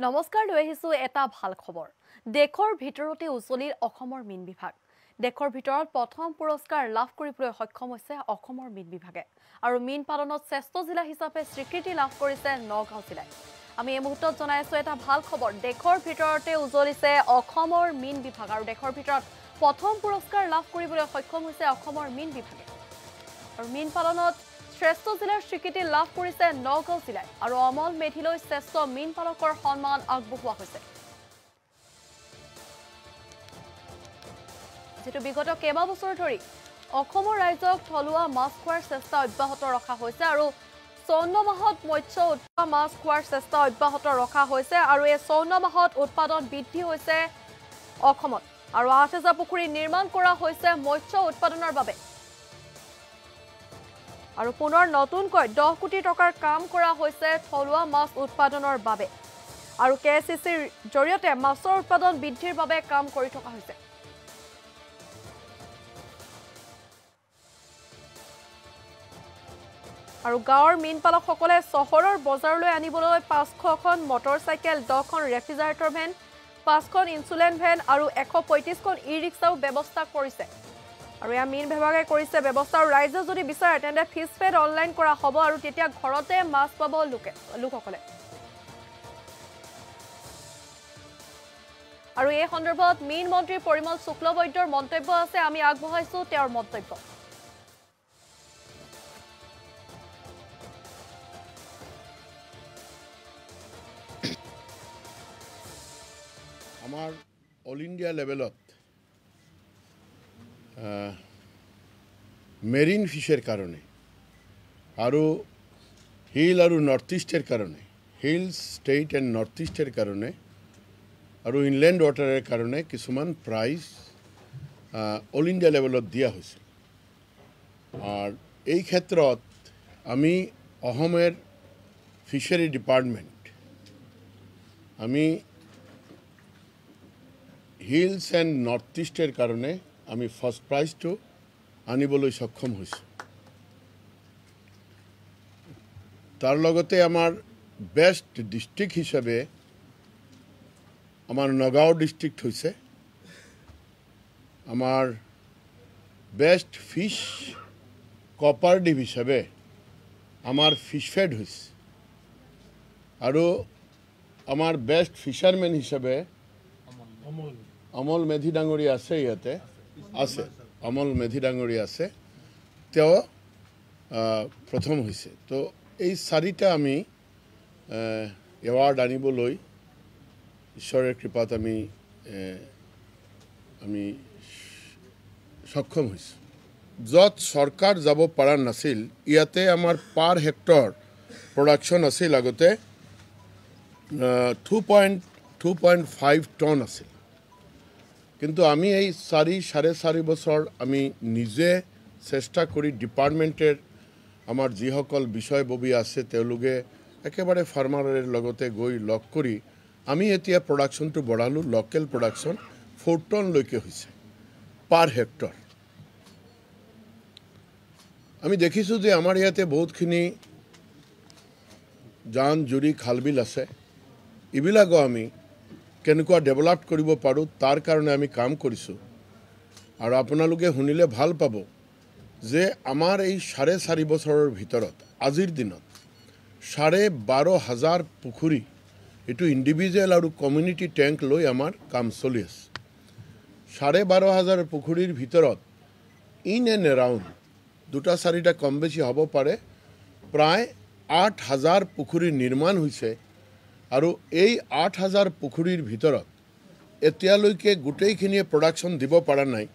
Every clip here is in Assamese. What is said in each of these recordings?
নমস্কাৰ লৈ আহিছো এটা ভাল খবৰ দেশৰ ভিতৰতে উজলিৰ অসমৰ মীন বিভাগ দেশৰ ভিতৰত প্ৰথম পুৰস্কাৰ লাভ কৰিবলৈ সক্ষম হৈছে অসমৰ মীন বিভাগে আৰু মীন পালনত শ্ৰেষ্ঠ জিলা হিচাপে স্বীকৃতি লাভ কৰিছে নগাঁও জিলাই আমি এই মুহূৰ্তত জনাই আছো এটা ভাল খবৰ দেশৰ ভিতৰতে উজলিছে অসমৰ মীন বিভাগ আৰু দেশৰ ভিতৰত প্ৰথম পুৰস্কাৰ লাভ কৰিবলৈ সক্ষম হৈছে অসমৰ মীন বিভাগে আৰু মীন পালনত শ্ৰেষ্ঠ জিলাৰ স্বীকৃতি লাভ কৰিছে নগাঁও জিলাই আৰু অমল মেধিলৈ শ্ৰেষ্ঠ মীন পালকৰ সন্মান আগবঢ়োৱা হৈছে যেটো বিগত কেইবা বছৰ ধৰি অসমৰ ৰাজ্যক থলুৱা মাছ খোৱাৰ চেষ্টা অব্যাহত ৰখা হৈছে আৰু চৌন মাহত মৎস্য উৎপাদন মাছ খোৱাৰ চেষ্টা অব্যাহত ৰখা হৈছে আৰু এই চৌন মাহত উৎপাদন বৃদ্ধি হৈছে অসমত আৰু ৮০০০ পুখুৰী নিৰ্মাণ কৰা হৈছে মৎস্য উৎপাদনৰ বাবে আৰু পুনৰ নতুনকৈ 10 কোটি টকাৰ কাম কৰা হৈছে থলুৱা মাছ উৎপাদনৰ বাবে আৰু কেএসিচিৰ জৰিয়তে মাছৰ উৎপাদন বৃদ্ধিৰ বাবে কাম কৰি থকা হৈছে আৰু গাঁৱৰ মীন পালকসকলে চহৰৰ বজাৰলৈ আনিবলৈ 500খন মটৰচাইকেল 10খন ৰেফ্ৰিজাৰেটৰ ভেন 5খন ইনসুলেন ভেন আৰু 135খন ই-ৰিক্সাও ব্যৱস্থা কৰিছে আৰু এয়া মীন বিভাগে কৰিছে ব্যৱস্থা আৰু ৰাইজে যদি বিচাৰে তেন্তে ফিছ ফেড অনলাইন কৰা হ'ব আৰু তেতিয়া ঘৰতে মাছ পাব লোকসকলে আৰু এই সন্দৰ্ভত মীন মন্ত্ৰী পৰিমল শুক্লবৈদ্যৰ মন্তব্য আছে আমি আগবঢ়াইছো তেওঁৰ মন্তব্য আমাৰ অল ইণ্ডিয়া লেভেলত মেৰিন ফিশেৰ কাৰণে আৰু হিল আৰু নৰ্থ ইস্টেৰ কাৰণে হিল স্টেট এন্ড নৰ্থ ইস্টেৰ কাৰণে আৰু ইনল্যান্ড ওয়াটাৰেৰ কাৰণে কিছুমান প্ৰাইজ অল ইন্ডিয়া লেভেলত দিয়া হয়েছে আৰ এই ক্ষেত্ৰত আমি অসমের ফিশারি ডিপার্টমেন্ট আমি হিলস এন্ড নর্থ ইস্টের কারণে আমি ফার্স্ট প্রাইজটো আনিবলৈ সক্ষম হৈছো তার লগতে আমার বেস্ট ডিস্ট্রিক্ট হিসাবে আমার নগাঁও ডিস্ট্রিক্ট হয়েছে আমার বেস্ট ফিশ কোঅপারেটিভ হিসাবে আমার ফিশ ফেড হয়েছে আৰু আমাৰ বেস্ট ফিশাৰম্যান হিসাবে অমল মেধি ডাঙৰী আছে ইয়াতে আছে অমল মেধি ডাঙৰী আছে তেও প্ৰথম হৈছে তো এই চাৰিটা আমি এৱাৰ্ড আনিবলৈ ঈশ্বৰৰ কৃপাত আমি সক্ষম হৈছো যত সৰকাৰ যাব পাৰা নাছিল ইয়াতে আমাৰ পাৰ হেক্টৰ প্ৰডাকশন আছিল আগতে 2.5 টন আছিল কিন্তু আমি এই 4.5 বছর আমি নিজে চেষ্টা কৰি ডিপাৰ্টমেন্টেৰ আমাৰ যিসকল বিষয়ববী আছে তেওঁলোকে একেবাৰে ফাৰ্মাৰেৰ লগতে গৈ লগ কৰি আমি এতিয়া প্রডাকশনটো বঢ়ালো লোকেল প্রডাকশন 4 টন লৈকে হৈছে পার হেক্টর আমি দেখিছো যে আমার ইয়াতে বহুতখিনি জান জুৰি খালবিল আছে ইবিলাকো আমি কেনেকুৱা ডেভেলপ কৰিব পাৰো তাৰ কাৰণে আমি কাম কৰিছো আৰু আপোনালোকে শুনিলে ভাল পাব যে আমাৰ এই 4.5 বছৰৰ ভিতৰত আজিৰ দিনত 12,500 পুখুৰী এটো ইন্ডিভিজুৱেল আৰু কমিউনিটি ট্যাঙ্ক লৈ আমাৰ কাম চলি আছে 12,500 পুখুৰীৰ ভিতৰত ইন এণ্ড এৰাউণ্ড দুটা চাৰিটা কম বেছি হ'ব পাৰে প্ৰায় 8,000 পুখুৰী নিৰ্মাণ হৈছে আৰু এই 8,000 পুখুৰীৰ ভিতৰত এতিয়ালৈকে গোটেইখিনিয়ে প্ৰডাকশন দিব পৰা নাই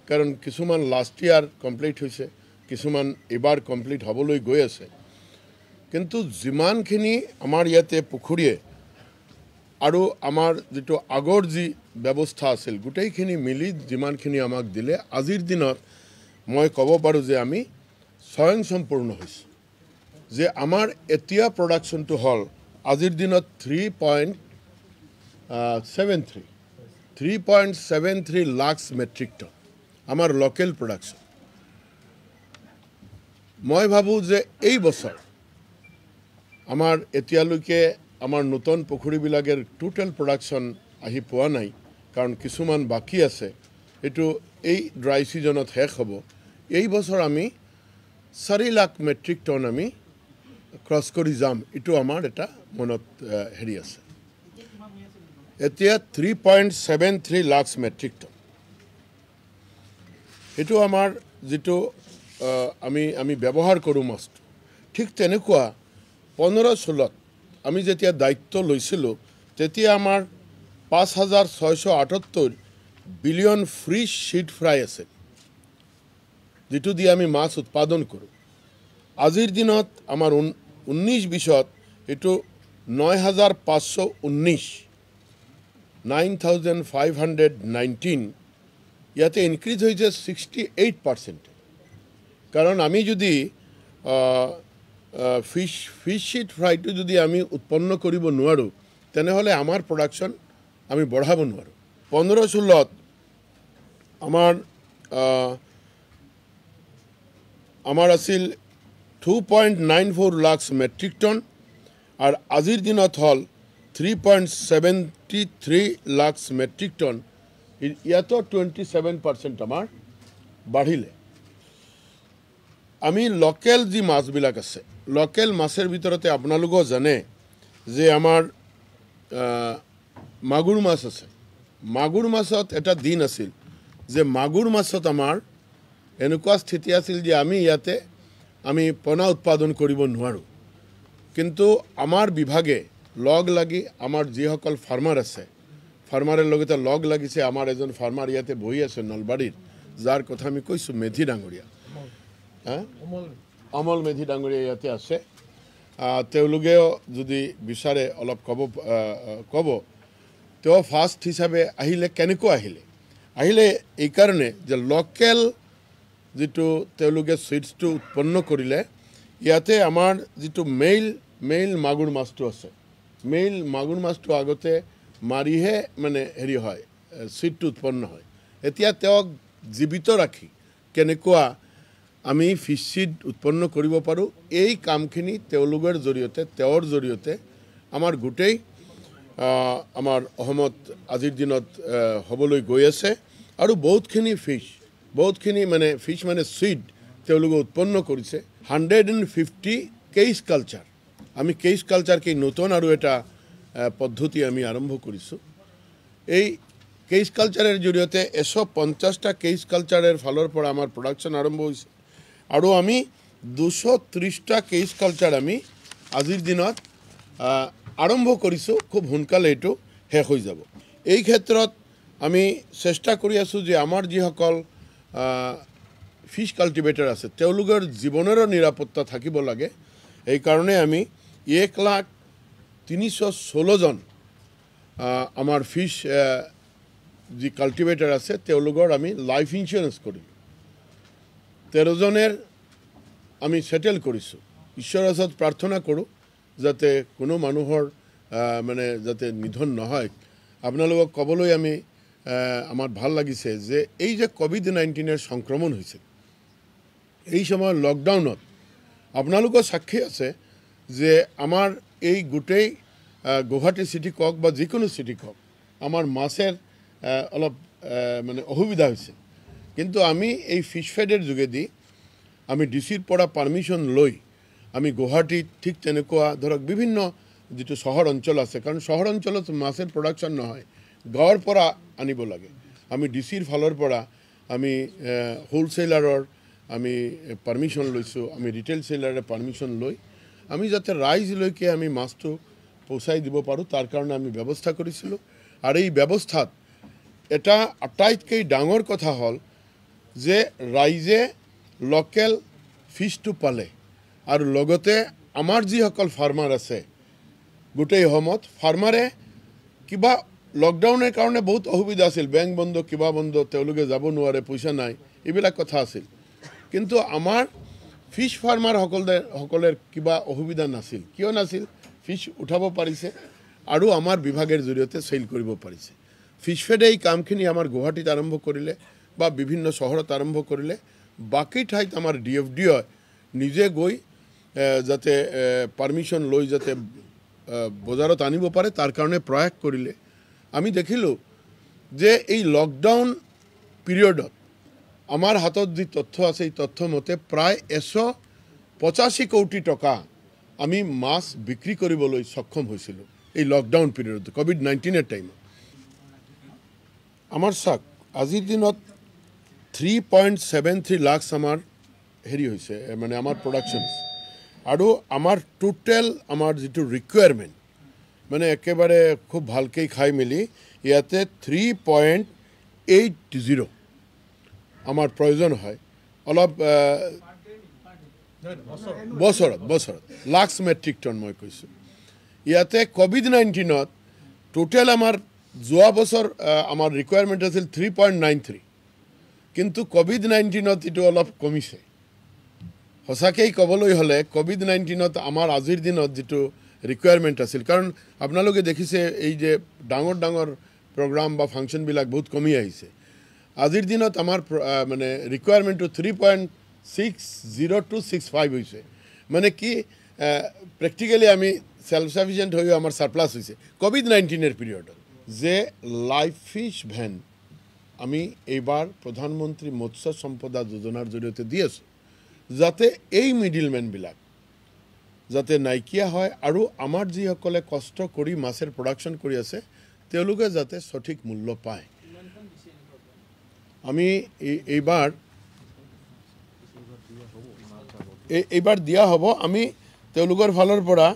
কাৰণ কিছুমান লাষ্ট ইয়াৰ কমপ্লিট হৈছে কিছুমান এবাৰ কমপ্লিট হ'বলৈ গৈ আছে কিন্তু যিমানখিনি আমাৰ ইয়াতে পুখুৰীয়ে আৰু আমাৰ যেটো আগৰ যি ব্যৱস্থা আছিল গোটেইখিনি মিলি যিমানখিনি আমাক দিলে আজিৰ দিনত মই ক'ব পাৰো যে আমি স্বয়ংসম্পূৰ্ণ হৈছো যে আমাৰ এতিয়া প্ৰডাকশনটো হল আজিৰ দিনত 3.73 লাখ মেট্ৰিক টন আমাৰ লোকেল প্ৰডাকশন মই ভাবো যে এই বছৰ আমাৰ এতিয়ালৈকে আমাৰ নতুন পুখুৰীবিলাকৰ টোটেল প্ৰডাকশ্যন আহি পোৱা নাই কাৰণ কিছুমান বাকী আছে এইটো এই ড্ৰাই ছিজনত শেষ হ'ব এই বছৰ আমি 4 লাখ মেট্ৰিক টন আমি ক্ৰছ কৰি যাম এইটো আমাৰ এটা মনত হেৰি আছে এতিয়া 3.73 লাখ মেট্ৰিক টন এইটো আমাৰ যেটো আমি ব্যৱহাৰ কৰোঁ মাছটো ঠিক তেনেকুৱা 15-16 আমি যেতিয়া দায়িত্ব লৈছিলোঁ তেতিয়া আমাৰ 5,678 বিলিয়ন ফ্ৰী সিড ফ্ৰাই আছে যেটো দি আমি মাছ উৎপাদন কৰোঁ আজিৰ দিনত আমাৰ 19-20ত এইটো 9,519 9,519 ইয়াতে ইনক্ৰিজ হৈছে 68% কাৰণ আমি যদি ফিশ সিড ফ্ৰাইটো যদি আমি উৎপন্ন কৰিব নোৱাৰোঁ তেনেহ'লে আমাৰ প্ৰডাকশ্যন আমি বঢ়াব নোৱাৰোঁ 15-16ত আমাৰ আছিল 2.94 লাখ মেট্ৰিক টন আৰু আজিৰ দিনত হ'ল 3.73 লাখ মেট্ৰিক টন ইয়াতো 27% আমাৰ বাঢ়িলে আমি লোকেল যি মাছবিলাক আছে লোকেল মাছেৰ ভিতৰতে আপোনালোকেও জানে যে আমাৰ মাগুৰ মাছ আছে মাগুৰ মাছত এটা দিন আছিল যে মাগুৰ মাছত আমাৰ এনেকুৱা স্থিতি আছিল যে আমি ইয়াতে আমি পোনা উৎপাদন কৰিব নোৱাৰোঁ কিন্তু আমাৰ বিভাগে লগ লাগি আমাৰ যিসকল ফাৰ্মাৰ আছে ফাৰ্মাৰৰ লগতে লগ লাগিছে আমাৰ এজন ফাৰ্মাৰ ইয়াতে বহি আছে নলবাৰীৰ যাৰ কথা আমি কৈছোঁ মেধি ডাঙৰীয়া অমল মেধি ডাঙৰীয়া ইয়াতে আছে তেওঁলোকেও যদি বিচাৰে অলপ ক'ব তেওঁ ফাৰ্ষ্ট হিচাপে আহিলে কেনেকৈ আহিলে এই কাৰণে যে লোকেল যেটো তেওঁলোকে সিডছটো উৎপন্ন কৰিলে ইয়াতে আমাৰ যেটো মেইল মাগুৰ মাছটো আছে মেইল মাগুৰ মাছটো আগতে মাৰিহে মানে হেৰি হয় সিডটো উৎপন্ন হয় এতিয়া তেওঁক জীৱিত ৰাখি কেনেকুৱা আমি ফিছ সিড উৎপন্ন কৰিব পাৰোঁ এই কামখিনি তেওঁলোকৰ জৰিয়তে আমাৰ গোটেই আমাৰ অসমত আজিৰ দিনত হ'বলৈ গৈ আছে আৰু বহুতখিনি ফিছ মানে সিড তেওঁলোকে উৎপন্ন কৰিছে 150 কেজ কালচাৰ আমি কেজ কালচাৰ কি নতুন আৰু এটা পদ্ধতি আমি আৰম্ভ কৰিছোঁ এই কেজ কালচাৰৰ জৰিয়তে 150টা কেজ কালচাৰৰ ফালৰ পৰা আমাৰ প্ৰডাকশ্যন আৰম্ভ হৈছে আৰু আমি 230টা কেজ কালচাৰ আমি আজিৰ দিনত আৰম্ভ কৰিছোঁ খুব সোনকালে এইটো শেষ হৈ যাব এই ক্ষেত্ৰত আমি চেষ্টা কৰি আছোঁ যে আমাৰ যিসকল ফিছ কাল্টিভেটৰ আছে তেওঁলোকৰ জীৱনৰো নিৰাপত্তা থাকিব লাগে এই কাৰণে আমি 1,316 জন আমাৰ ফিছ যি কাল্টিভেটৰ আছে তেওঁলোকৰ আমি লাইফ ইঞ্চুৰেঞ্চ কৰিলোঁ 13 জনেৰ আমি সেটেল কৰিছোঁ ঈশ্বৰৰ ওচৰত প্ৰাৰ্থনা কৰোঁ যাতে কোনো মানুহৰ মানে যাতে নিধন নহয় আপোনালোকক ক'বলৈ আমি আমাৰ ভাল লাগিছে যে এই যে কোভিড-19 সংক্ৰমণ হৈছে এই সময় লকডাউনত আপোনালোকৰ সাক্ষী আছে যে আমাৰ এই গোটেই গুৱাহাটী সিটি কক বা যিকোনো সিটি কক আমাৰ মাছেৰ অলপ মানে অসুবিধা হৈছে কিন্তু আমি এই ফিশ ফেডেৰ যোগেদি আমি ডিসিৰ পৰা পাৰমিশন লৈ আমি গুৱাহাটীত ঠিক তেনেকুৱা ধৰক বিভিন্ন যেটো শহৰ অঞ্চল আছে কাৰণ শহৰ অঞ্চলত মাছেৰ প্ৰোডাকশন নহয় গাঁৱৰ পৰা আনিব লাগে আমি ডিসিৰ ফালৰ পৰা আমি হোলসেলাৰৰ আমি পাৰমিশন লৈছোঁ আমি ৰিটেল সেলাৰৰ পাৰমিশন লৈ আমি যাতে ৰাইজলৈকে আমি মাছটো পৌঁছাই দিব পাৰোঁ তাৰ কাৰণে আমি ব্যৱস্থা কৰিছিলোঁ আৰু এই ব্যৱস্থাত এটা আটাইতকৈ ডাঙৰ কথা হ'ল যে ৰাইজে লোকেল ফিছটো পালে আৰু লগতে আমাৰ যিসকল ফাৰ্মাৰ আছে গোটেই সময়ত ফাৰ্মাৰে কিবা লকডাউনৰ কাৰণে বহুত অসুবিধা আছিল বেংক বন্ধ কিবা বন্ধ তেওঁলোকে যাব নোৱাৰে পইচা নাই এইবিলাক কথা আছিল কিন্তু আমাৰ ফিছ ফাৰ্মাৰ সকলৰ কিবা অসুবিধা নাছিল কিয় নাছিল ফিছ উঠাব পাৰিছে আৰু আমাৰ বিভাগৰ জৰিয়তে সেল কৰিব পাৰিছে ফিশ ফেডে এই কামখিনি আমাৰ গুৱাহাটীত আৰম্ভ কৰিলে বা বিভিন্ন চহৰত আৰম্ভ কৰিলে বাকি ঠাইত আমাৰ ডিএফডি নিজে গৈ যাতে পাৰমিশন লৈ যাতে বজাৰত আনিব পাৰে তাৰ কাৰণে প্ৰয়াস কৰিলে আমি দেখিলোঁ যে এই লকডাউন পিৰিয়ডত আমাৰ হাতত যি তথ্য আছে এই তথ্য মতে প্ৰায় 185 কোটি টকা আমি মাছ বিক্ৰী কৰিবলৈ সক্ষম হৈছিলোঁ এই লকডাউন পিৰিয়ডত কোভিড-19 টাইমত আমাৰ চাক আজিৰ দিনত 3.73 লাখ আমাৰ হেৰি হৈছে মানে আমাৰ প্ৰডাকশ্যন আৰু আমাৰ টোটেল আমাৰ যিটো ৰিকুৱাৰমেণ্ট মানে একেবাৰে খুব ভালকৈ খাই মেলি ইয়াতে 3.80 আমাৰ প্ৰয়োজন হয় অলপ বছৰত লাখ মেট্ৰিক টন মই কৈছোঁ ইয়াতে কোভিড-19ত টোটেল আমাৰ যোৱা বছৰ আমাৰ ৰিকুৱাৰমেণ্ট আছিল 3.93 কিন্তু কোভিড-19ত এইটো অলপ কমিছে সঁচাকৈ ক'বলৈ হ'লে কোভিড-19ত আমাৰ আজিৰ দিনত যিটো ৰিকুৱাৰমেণ্ট আছিল কাৰণ আপোনালোকে দেখিছে এই যে ডাঙৰ ডাঙৰ প্ৰগ্ৰাম বা ফাংচনবিলাক বহুত কমি আহিছে আজিৰ দিনত আমাৰ মানে ৰিকুৱাৰমেণ্টটো 3.60 হৈছে মানে কি প্ৰেক্টিকেলি আমি সেলফ সাফিচিয়েণ্ট হৈ আমাৰ সাৰপ্লাস হৈছে কোভিড-19 পিৰিয়ডত যে লাইভ ফিশ ভেন আমি এইবাৰ প্ৰধানমন্ত্ৰী মৎস্য সম্পদা যোজনাৰ জৰিয়তে দি আছোঁ যাতে এই মিডলমেনবিলাক যাতে নাইকিয়া হয় আৰু আমাৰ যিসকলে কষ্ট কৰি মাছেৰ প্ৰডাকশ্যন কৰি আছে তেওঁলোকে যাতে সঠিক মূল্য পায় আমি এইবাৰ দিয়া হ'ব আমি তেওঁলোকৰ ফালৰ পৰা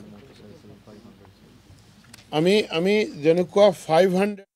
আমি যেনেকুৱা 500